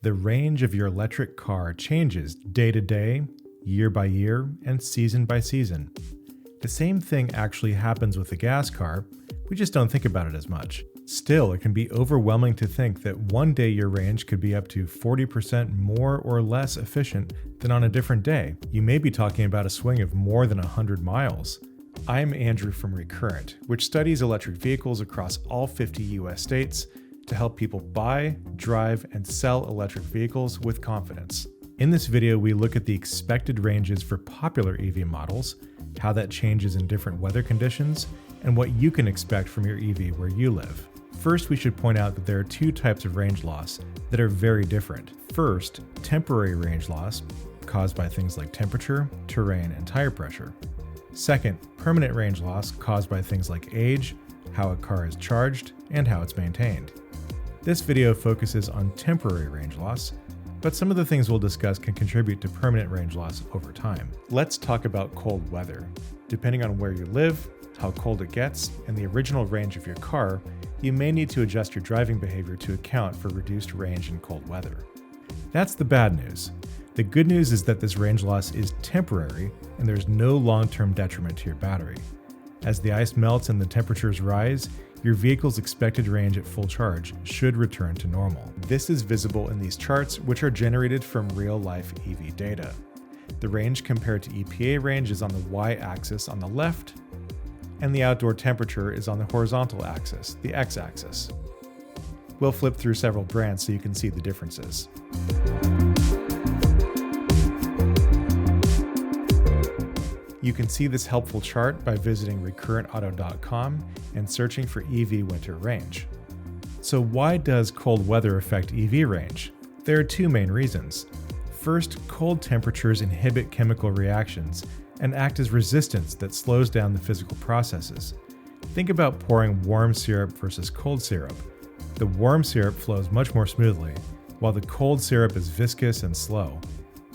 The range of your electric car changes day to day, year by year, and season by season. The same thing actually happens with a gas car, we just don't think about it as much. Still, it can be overwhelming to think that one day your range could be up to 40% more or less efficient than on a different day. You may be talking about a swing of more than 100 miles. I'm Andrew from Recurrent, which studies electric vehicles across all 50 US states to help people buy, drive, and sell electric vehicles with confidence. In this video, we look at the expected ranges for popular EV models, how that changes in different weather conditions, and what you can expect from your EV where you live. First, we should point out that there are two types of range loss that are very different. First, temporary range loss, caused by things like temperature, terrain, and tire pressure. Second, permanent range loss caused by things like age, how a car is charged, and how it's maintained. This video focuses on temporary range loss, but some of the things we'll discuss can contribute to permanent range loss over time. Let's talk about cold weather. Depending on where you live, how cold it gets, and the original range of your car, you may need to adjust your driving behavior to account for reduced range in cold weather. That's the bad news. The good news is that this range loss is temporary and there's no long-term detriment to your battery. As the ice melts and the temperatures rise, your vehicle's expected range at full charge should return to normal. This is visible in these charts, which are generated from real-life EV data. The range compared to EPA range is on the y-axis on the left, and the outdoor temperature is on the horizontal axis, the x-axis. We'll flip through several brands so you can see the differences. You can see this helpful chart by visiting recurrentauto.com and searching for EV winter range. So why does cold weather affect EV range? There are two main reasons. First, cold temperatures inhibit chemical reactions and act as resistance that slows down the physical processes. Think about pouring warm syrup versus cold syrup. The warm syrup flows much more smoothly, while the cold syrup is viscous and slow.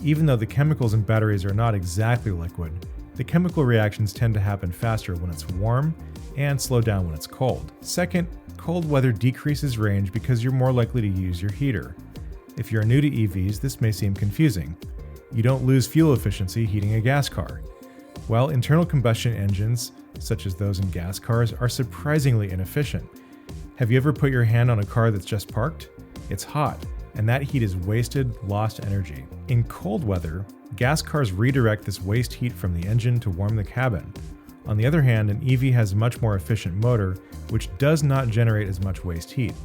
Even though the chemicals in batteries are not exactly liquid, the chemical reactions tend to happen faster when it's warm and slow down when it's cold. Second, cold weather decreases range because you're more likely to use your heater. If you're new to EVs, this may seem confusing. You don't lose fuel efficiency heating a gas car. Well, internal combustion engines, such as those in gas cars, are surprisingly inefficient. Have you ever put your hand on a car that's just parked? It's hot, and that heat is wasted, lost energy. In cold weather, gas cars redirect this waste heat from the engine to warm the cabin. On the other hand, an EV has a much more efficient motor, which does not generate as much waste heat.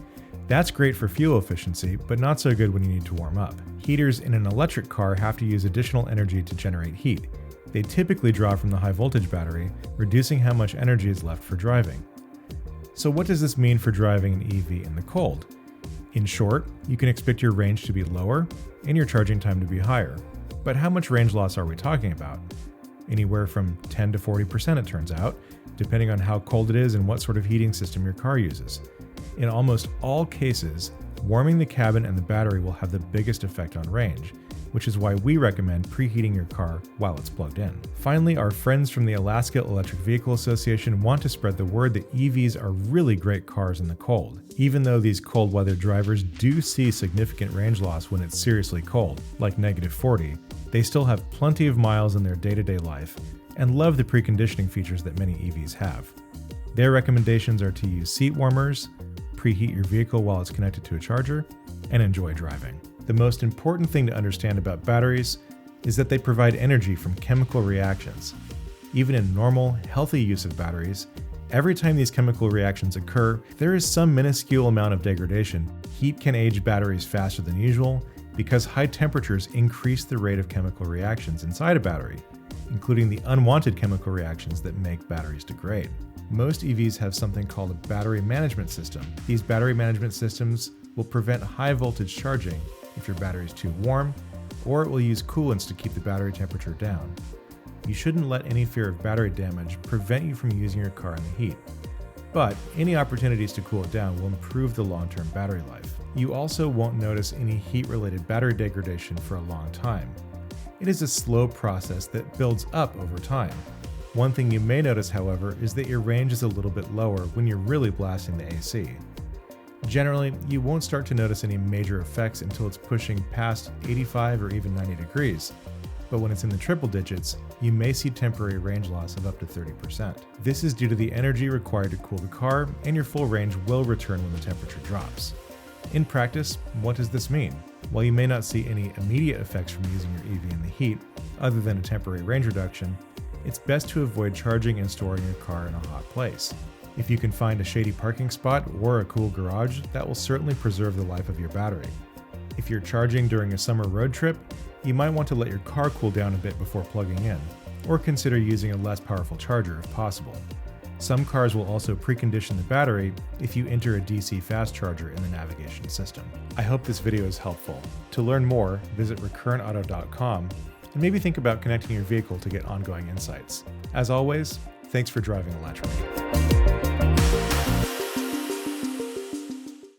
That's great for fuel efficiency, but not so good when you need to warm up. Heaters in an electric car have to use additional energy to generate heat. They typically draw from the high voltage battery, reducing how much energy is left for driving. So what does this mean for driving an EV in the cold? In short, you can expect your range to be lower and your charging time to be higher. But how much range loss are we talking about? Anywhere from 10 to 40% it turns out, depending on how cold it is and what sort of heating system your car uses. In almost all cases, warming the cabin and the battery will have the biggest effect on range, which is why we recommend preheating your car while it's plugged in. Finally, our friends from the Alaska Electric Vehicle Association want to spread the word that EVs are really great cars in the cold. Even though these cold weather drivers do see significant range loss when it's seriously cold, like -40, they still have plenty of miles in their day-to-day life and love the preconditioning features that many EVs have. Their recommendations are to use seat warmers, preheat your vehicle while it's connected to a charger, and enjoy driving. The most important thing to understand about batteries is that they provide energy from chemical reactions. Even in normal, healthy use of batteries, every time these chemical reactions occur, there is some minuscule amount of degradation. Heat can age batteries faster than usual because high temperatures increase the rate of chemical reactions inside a battery, including the unwanted chemical reactions that make batteries degrade. Most EVs have something called a battery management system. These battery management systems will prevent high voltage charging if your battery is too warm, or it will use coolants to keep the battery temperature down. You shouldn't let any fear of battery damage prevent you from using your car in the heat. But any opportunities to cool it down will improve the long-term battery life. You also won't notice any heat-related battery degradation for a long time. It is a slow process that builds up over time. One thing you may notice, however, is that your range is a little bit lower when you're really blasting the AC. Generally, you won't start to notice any major effects until it's pushing past 85 or even 90 degrees. But when it's in the triple digits, you may see temporary range loss of up to 30%. This is due to the energy required to cool the car, and your full range will return when the temperature drops. In practice, what does this mean? While you may not see any immediate effects from using your EV in the heat, other than a temporary range reduction, it's best to avoid charging and storing your car in a hot place. If you can find a shady parking spot or a cool garage, that will certainly preserve the life of your battery. If you're charging during a summer road trip, you might want to let your car cool down a bit before plugging in, or consider using a less powerful charger if possible. Some cars will also precondition the battery if you enter a DC fast charger in the navigation system. I hope this video is helpful. To learn more, visit recurrentauto.com and maybe think about connecting your vehicle to get ongoing insights. As always, thanks for driving electric.